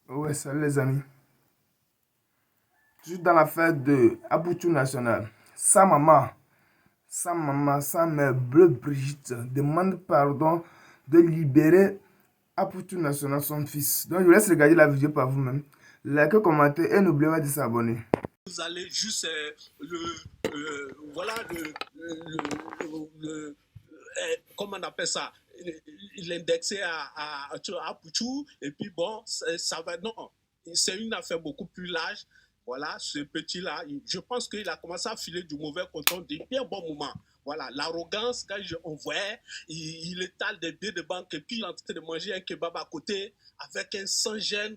Ouais, salut les amis. Toujours dans l'affaire de Aboutou National. Sa mère Bleu Brigitte demande pardon de libérer Aboutou National, son fils. Donc je vous laisse regarder la vidéo par vous-même. Likez, commentez et n'oubliez pas de s'abonner. Vous allez juste voilà comment on appelle ça, l'indexer à Pouchou, et puis bon, ça va, non, c'est une affaire beaucoup plus large. Voilà, ce petit-là, je pense qu'il a commencé à filer du mauvais coton depuis un bon moment. Voilà, l'arrogance, quand on voyait, il étale des billets de banque et puis il est en train de manger un kebab à côté avec un sans-gêne.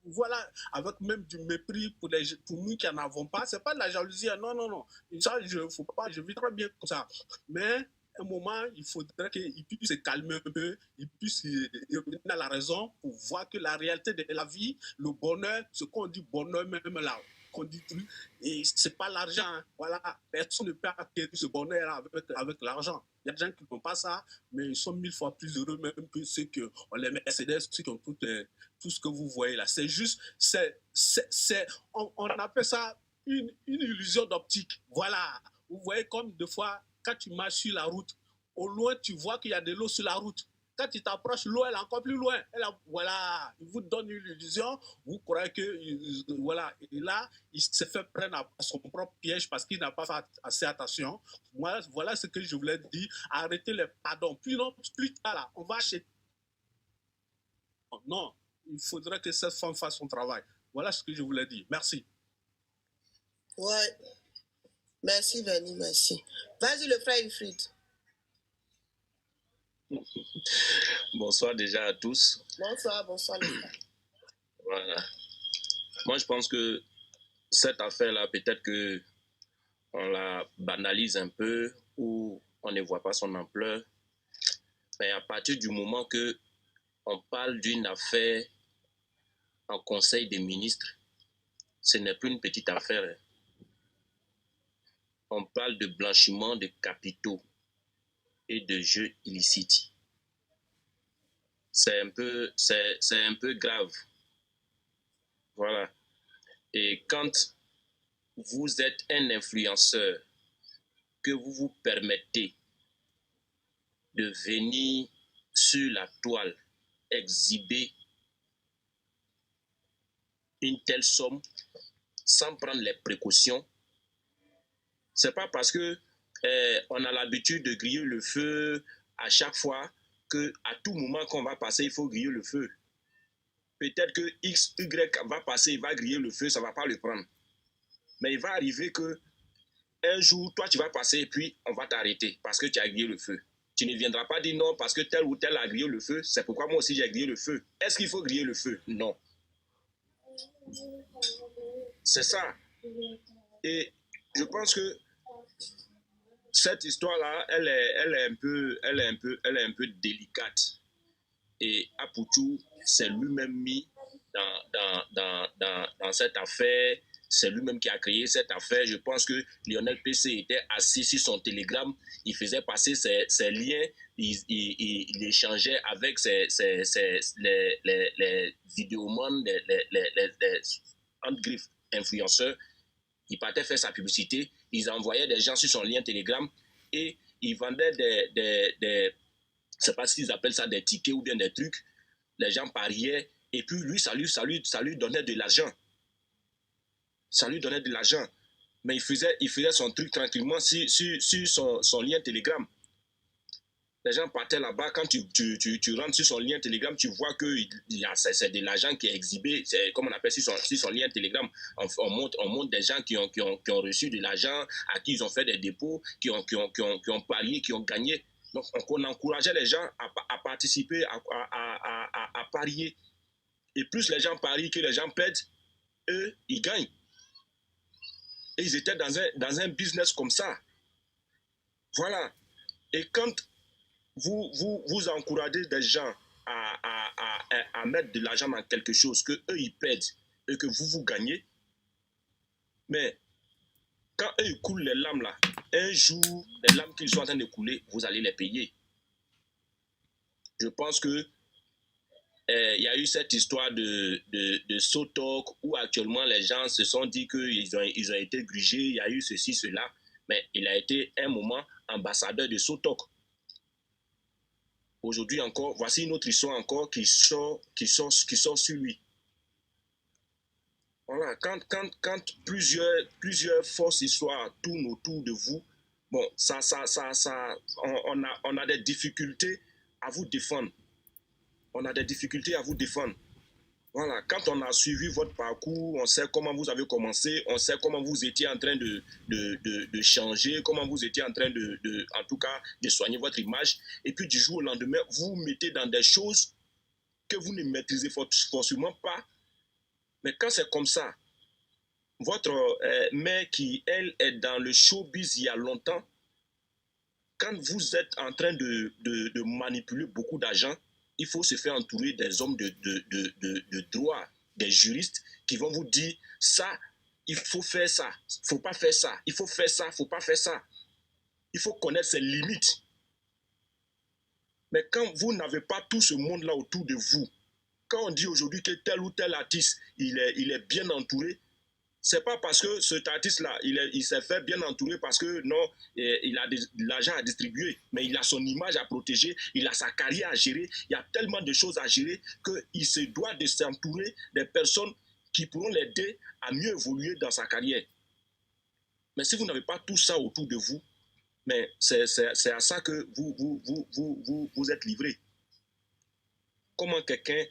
Voilà, avec même du mépris pour nous qui n'en avons pas. C'est pas de la jalousie, hein. Non, non, non. Ça, faut pas, je vis très bien comme ça. Mais à un moment, il faudrait qu'il puisse se calmer un peu, il puisse revenir à la raison pour voir que la réalité de la vie, le bonheur, ce qu'on dit bonheur même là, qu'on dit plus, et c'est pas l'argent. Hein. Voilà, personne ne peut acquérir ce bonheur avec l'argent. Il y a des gens qui n'ont pas ça, mais ils sont mille fois plus heureux même que ceux qui ont les Mercedes, ceux qui ont tout ce que vous voyez là. C'est juste, on appelle ça une illusion d'optique. Voilà. Vous voyez comme des fois, quand tu marches sur la route, au loin, tu vois qu'il y a de l'eau sur la route. Quand tu t'approches, l'eau, elle est encore plus loin. Voilà, il vous donne une illusion. Vous croyez que, voilà, et là, il s'est fait prendre à son propre piège parce qu'il n'a pas fait assez attention. Moi, voilà ce que je voulais dire. Arrêtez les pardons. Plus tard, là, on va acheter. Non, il faudrait que cette femme fasse son travail. Voilà ce que je voulais dire. Merci. Ouais, merci, Vani, merci. Vas-y, le frère Wilfried. Bonsoir déjà à tous. Bonsoir, le frère. Voilà. Moi, je pense que cette affaire-là, peut-être que on la banalise un peu ou on ne voit pas son ampleur. Mais à partir du moment que on parle d'une affaire en Conseil des ministres, ce n'est plus une petite affaire. On parle de blanchiment de capitaux et de jeux illicites. C'est un peu grave. Voilà. Et quand vous êtes un influenceur, que vous vous permettez de venir sur la toile exhiber une telle somme sans prendre les précautions, c'est pas parce que on a l'habitude de griller le feu à chaque fois que à tout moment qu'on va passer, il faut griller le feu. Peut-être que X, Y va passer, il va griller le feu, ça va pas le prendre. Mais il va arriver que un jour, toi, tu vas passer et puis on va t'arrêter parce que tu as grillé le feu. Tu ne viendras pas dire non parce que tel ou tel a grillé le feu. C'est pourquoi moi aussi j'ai grillé le feu. Est-ce qu'il faut griller le feu? Non. C'est ça. Et je pense que cette histoire-là, elle est un peu délicate. Et Apoutou s'est lui-même mis dans cette affaire. C'est lui-même qui a créé cette affaire. Je pense que Lionel PC était assis sur son télégramme. Il faisait passer ses liens. Il échangeait avec les vidéomans, les entre griffes influenceurs. Il partait faire sa publicité. Ils envoyaient des gens sur son lien Telegram et ils vendaient je ne sais pas s'ils appellent ça des tickets ou bien des trucs. Les gens pariaient et puis lui, ça lui donnait de l'argent. Ça lui donnait de l'argent. Mais il faisait son truc tranquillement sur son lien Telegram. Les gens partaient là-bas. Quand tu rentres sur son lien Telegram, tu vois que c'est de l'argent qui est exhibé. C'est comme on appelle sur son lien Telegram. On montre des gens qui ont reçu de l'argent, à qui ils ont fait des dépôts, qui ont parié, qui ont gagné. Donc, on encourageait les gens à participer, à parier. Et plus les gens parient que les gens perdent, eux, ils gagnent. Et ils étaient dans un business comme ça. Voilà. Et quand vous encouragez des gens à mettre de l'argent dans quelque chose que eux ils perdent et que vous gagnez, mais quand eux ils coulent les lames là, un jour, les lames qu'ils sont en train de couler, vous allez les payer. Je pense que il y a eu cette histoire de Sotok où actuellement les gens se sont dit qu'ils ont été grugés, il y a eu ceci, cela, mais il a été un moment ambassadeur de Sotok. Aujourd'hui encore, voici une autre histoire encore qui sort sur lui. Voilà, quand plusieurs fausses histoires tournent autour de vous, bon, on a des difficultés à vous défendre. On a des difficultés à vous défendre. Voilà, quand on a suivi votre parcours, on sait comment vous avez commencé, on sait comment vous étiez en train de changer, comment vous étiez en train en tout cas, de soigner votre image. Et puis du jour au lendemain, vous vous mettez dans des choses que vous ne maîtrisez forcément pas. Mais quand c'est comme ça, votre mère qui, elle, est dans le showbiz il y a longtemps, quand vous êtes en train de manipuler beaucoup d'argent, il faut se faire entourer des hommes de droit, des juristes qui vont vous dire ça, il faut faire ça, il ne faut pas faire ça, il faut faire ça, il ne faut pas faire ça. Il faut connaître ses limites. Mais quand vous n'avez pas tout ce monde-là autour de vous, quand on dit aujourd'hui que tel ou tel artiste, il est bien entouré, c'est pas parce que cet artiste-là, il s'est fait bien entourer parce que non, il a de l'argent à distribuer, mais il a son image à protéger, il a sa carrière à gérer, il y a tellement de choses à gérer qu'il se doit de s'entourer des personnes qui pourront l'aider à mieux évoluer dans sa carrière. Mais si vous n'avez pas tout ça autour de vous, mais c'est à ça que vous êtes livré. Comment quelqu'un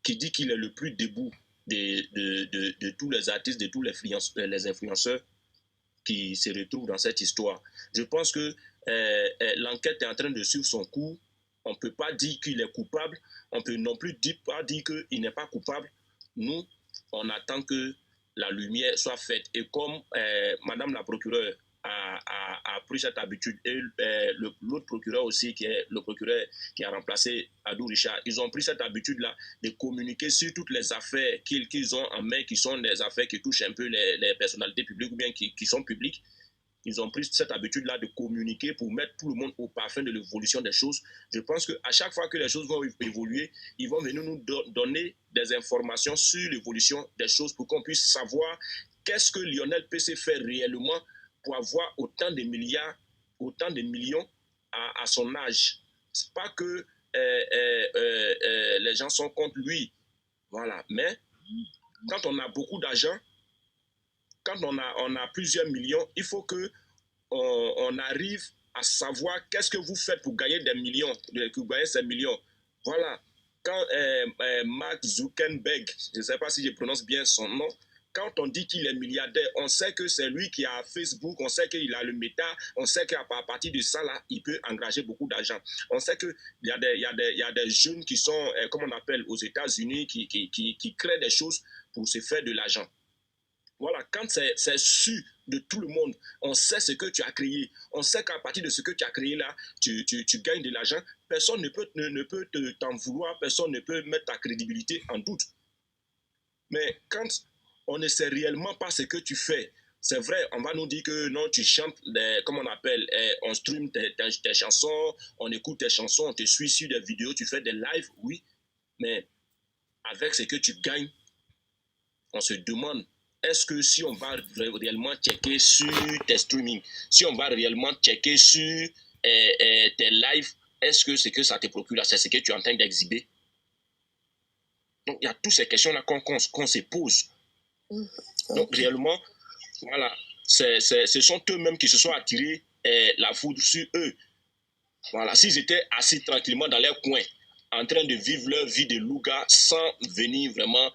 qui dit qu'il est le plus debout de tous les artistes, de tous les influenceurs qui se retrouvent dans cette histoire. Je pense que l'enquête est en train de suivre son cours. On ne peut pas dire qu'il est coupable. On ne peut non plus pas dire qu'il n'est pas coupable. Nous, on attend que la lumière soit faite. Et comme Madame la procureure a pris cette habitude, et l'autre procureur aussi, qui est le procureur qui a remplacé Adou Richard, ils ont pris cette habitude-là de communiquer sur toutes les affaires qu'ils ont en main, qui sont des affaires qui touchent un peu les personnalités publiques ou bien qui sont publiques. Ils ont pris cette habitude-là de communiquer pour mettre tout le monde au parfum de l'évolution des choses. Je pense qu'à chaque fois que les choses vont évoluer, ils vont venir nous donner des informations sur l'évolution des choses pour qu'on puisse savoir qu'est-ce que Lionel PC fait réellement pour avoir autant de milliards, autant de millions à son âge. C'est pas que les gens sont contre lui. Voilà. Mais quand on a beaucoup d'argent, quand on a plusieurs millions, il faut qu'on arrive à savoir qu'est-ce que vous faites pour gagner des millions, pour gagner ces millions. Voilà. Quand Mark Zuckerberg, je ne sais pas si je prononce bien son nom, quand on dit qu'il est milliardaire, on sait que c'est lui qui a Facebook, on sait qu'il a le Meta, on sait qu'à partir de ça, là, il peut engager beaucoup d'argent. On sait qu'il y a des jeunes qui sont, comme on appelle aux États-Unis, qui créent des choses pour se faire de l'argent. Voilà, quand c'est sûr de tout le monde, on sait ce que tu as créé, on sait qu'à partir de ce que tu as créé là, tu gagnes de l'argent, personne ne peut t'en vouloir, personne ne peut mettre ta crédibilité en doute. Mais quand on ne sait réellement pas ce que tu fais, c'est vrai, on va nous dire que non, tu chantes, comme on appelle, on stream tes chansons, on écoute tes chansons, on te suit sur des vidéos, tu fais des lives, oui, mais avec ce que tu gagnes, on se demande, est-ce que si on va réellement checker sur tes streamings, si on va réellement checker sur tes lives, est-ce que ce que ça te procure là, c'est ce que tu es en train d'exhiber? Donc, il y a toutes ces questions-là qu'on se pose. Donc, réellement, voilà, ce sont eux-mêmes qui se sont attirés la foudre sur eux. Voilà, s'ils étaient assis tranquillement dans leur coin, en train de vivre leur vie de louga sans venir vraiment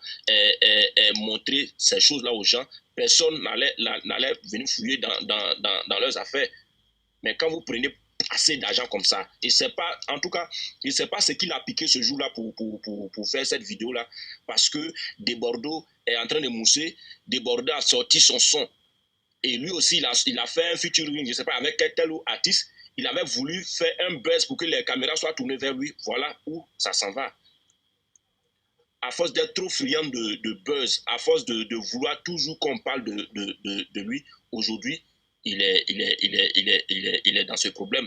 montrer ces choses-là aux gens, personne n'allait venir fouiller dans leurs affaires. Mais quand vous prenez assez d'argent comme ça, il sait pas, en tout cas, il ne sait pas ce qu'il a piqué ce jour-là pour faire cette vidéo-là, parce que Debordo est en train de mousser, Debordo a sorti son son, et lui aussi, il a fait un featuring, je ne sais pas, avec tel ou artiste, il avait voulu faire un buzz pour que les caméras soient tournées vers lui, voilà où ça s'en va. À force d'être trop friand de buzz, à force de vouloir toujours qu'on parle de lui, aujourd'hui, il est dans ce problème.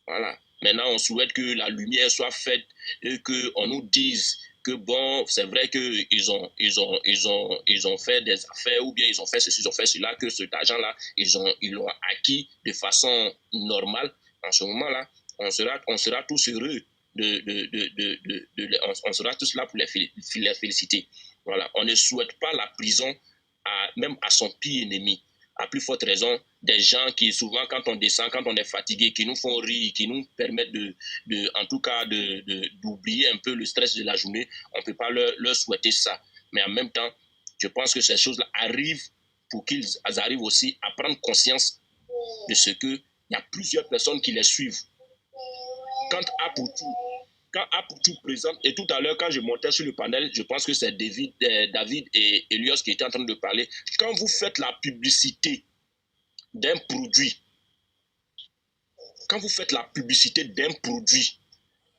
Voilà. Maintenant, on souhaite que la lumière soit faite et qu'on nous dise que bon, c'est vrai qu'ils ont fait des affaires ou bien ils ont fait ceci, ils ont fait cela, que cet argent-là, ils l'ont acquis de façon normale. En ce moment-là, on sera tous heureux on sera tous là pour les féliciter. Voilà. On ne souhaite pas la prison même à son pire ennemi. À plus forte raison, des gens qui souvent quand on descend, quand on est fatigué, qui nous font rire, qui nous permettent en tout cas d'oublier un peu le stress de la journée, on ne peut pas leur souhaiter ça. Mais en même temps, je pense que ces choses-là arrivent pour qu'ils arrivent aussi à prendre conscience de ce qu'il y a plusieurs personnes qui les suivent. Quand Aputu présente, et tout à l'heure, quand je montais sur le panel, je pense que c'est David et Elios qui étaient en train de parler. Quand vous faites la publicité d'un produit,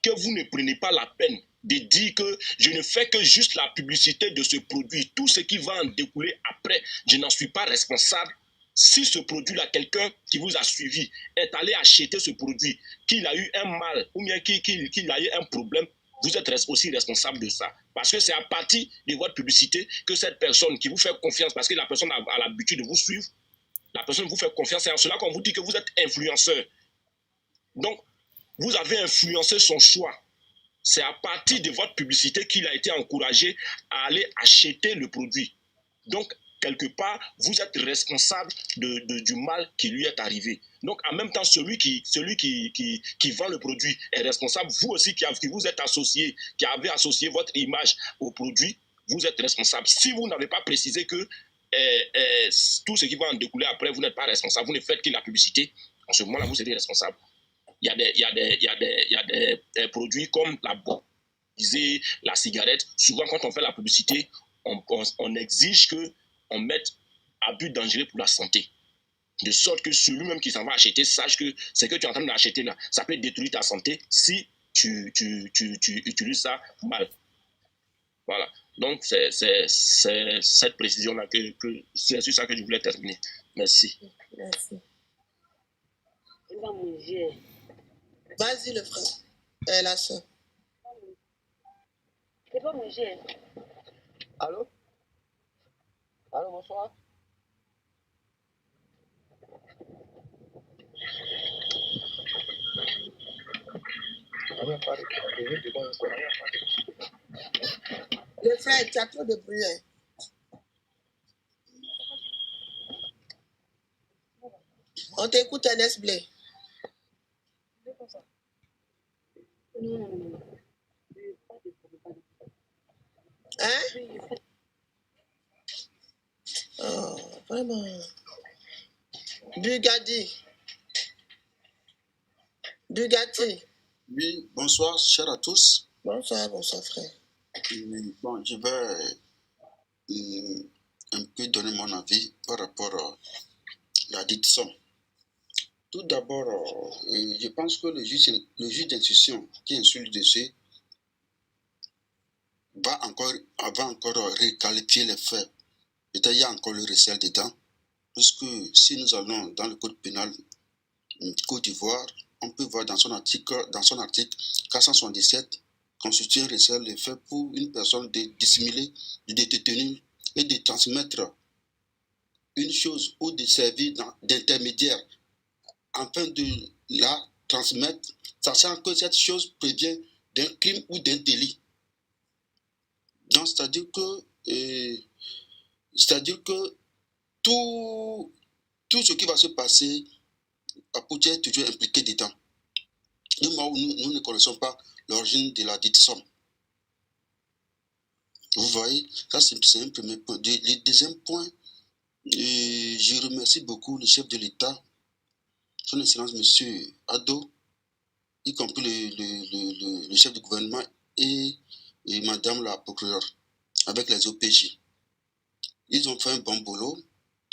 que vous ne prenez pas la peine de dire que je ne fais que juste la publicité de ce produit, tout ce qui va en découler après, je n'en suis pas responsable. Si ce produit-là, quelqu'un qui vous a suivi est allé acheter ce produit, qu'il a eu un mal ou bien qu'il a eu un problème, vous êtes aussi responsable de ça. Parce que c'est à partir de votre publicité que cette personne qui vous fait confiance, parce que la personne a l'habitude de vous suivre, la personne vous fait confiance, c'est en cela qu'on vous dit que vous êtes influenceur. Donc, vous avez influencé son choix. C'est à partir de votre publicité qu'il a été encouragé à aller acheter le produit. Donc, quelque part, vous êtes responsable du mal qui lui est arrivé. Donc, en même temps, celui qui vend le produit est responsable. Vous aussi qui vous êtes associé, qui avez associé votre image au produit, vous êtes responsable. Si vous n'avez pas précisé que tout ce qui va en découler après, vous n'êtes pas responsable, vous ne faites que la publicité, en ce moment-là, vous serez responsable. Il y a des produits comme la cigarette. Souvent, quand on fait la publicité, on exige qu'on mette abus dangereux pour la santé. De sorte que celui-même qui s'en va acheter sache que ce que tu es en train d'acheter là, ça peut détruire ta santé si tu utilises ça mal. Voilà. Donc, c'est cette précision-là c'est sur ça que je voulais terminer. Merci. Merci. Vas-y, le frère. La soeur. C'est pas manger. Allô? Allô, bonsoir. Le frère, tu as trop de bruit. On t'écoute, Ernest Blé. Non. Hein? Oh, vraiment. Bugatti. Oui, bonsoir, chers à tous. Bonsoir, frère. Bon, je vais un peu donner mon avis par rapport à la dite somme. Tout d'abord, je pense que le juge d'instruction qui insulte le dossier va encore requalifier les faits. Peut-être il y a encore le recel dedans, puisque si nous allons dans le code pénal Côte d'Ivoire, on peut voir dans son article 477 constituer un recel de fait pour une personne de dissimuler, de détenir et de transmettre une chose ou de servir d'intermédiaire afin de la transmettre, sachant que cette chose prévient d'un crime ou d'un délit. Donc, c'est-à-dire que tout ce qui va se passer, Aputu est toujours impliqué dedans. Nous ne connaissons pas l'origine de la dite somme. Vous voyez, ça c'est un premier point. Le deuxième point, je remercie beaucoup le chef de l'État, son Excellence Monsieur Ado, y compris le chef du gouvernement et Madame la procureure, avec les OPJ. Ils ont fait un bon boulot.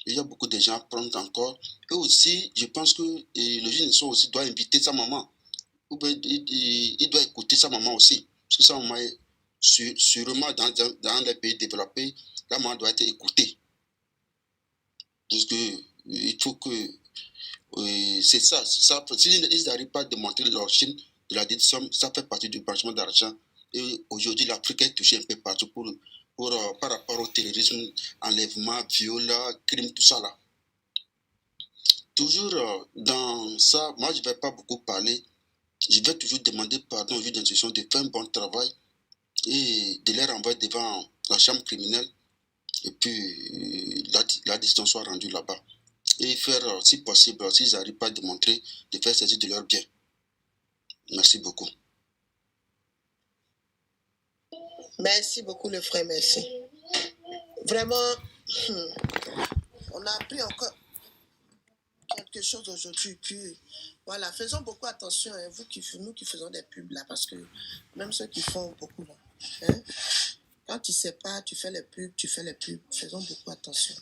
Il y a beaucoup de gens à prendre encore. Et aussi, je pense que le juge aussi doit inviter sa maman. Il doit écouter sa maman aussi. Parce que sa maman est sûrement dans les pays développés, la maman doit être écoutée. Parce que il faut que C'est ça. S'ils n'arrivent pas à démontrer l'origine de la dette somme, ça fait partie du blanchiment d'argent. Et aujourd'hui, l'Afrique est touchée un peu partout par rapport au terrorisme, enlèvement, viol, crime, tout ça là. Toujours dans ça, moi je ne vais pas beaucoup parler. Je vais toujours demander pardon aux juges d'instruction de faire un bon travail et de les renvoyer devant la chambre criminelle et puis la décision soit rendue là-bas. Et faire, si possible, s'ils n'arrivent pas à démontrer, de faire saisir de leurs biens. Merci beaucoup. Merci beaucoup, le frère, merci. Vraiment, on a appris encore quelque chose aujourd'hui. Puis, voilà, faisons beaucoup attention, hein, nous qui faisons des pubs là, parce que même ceux qui font beaucoup là, hein, quand tu sais pas, tu fais les pubs, faisons beaucoup attention.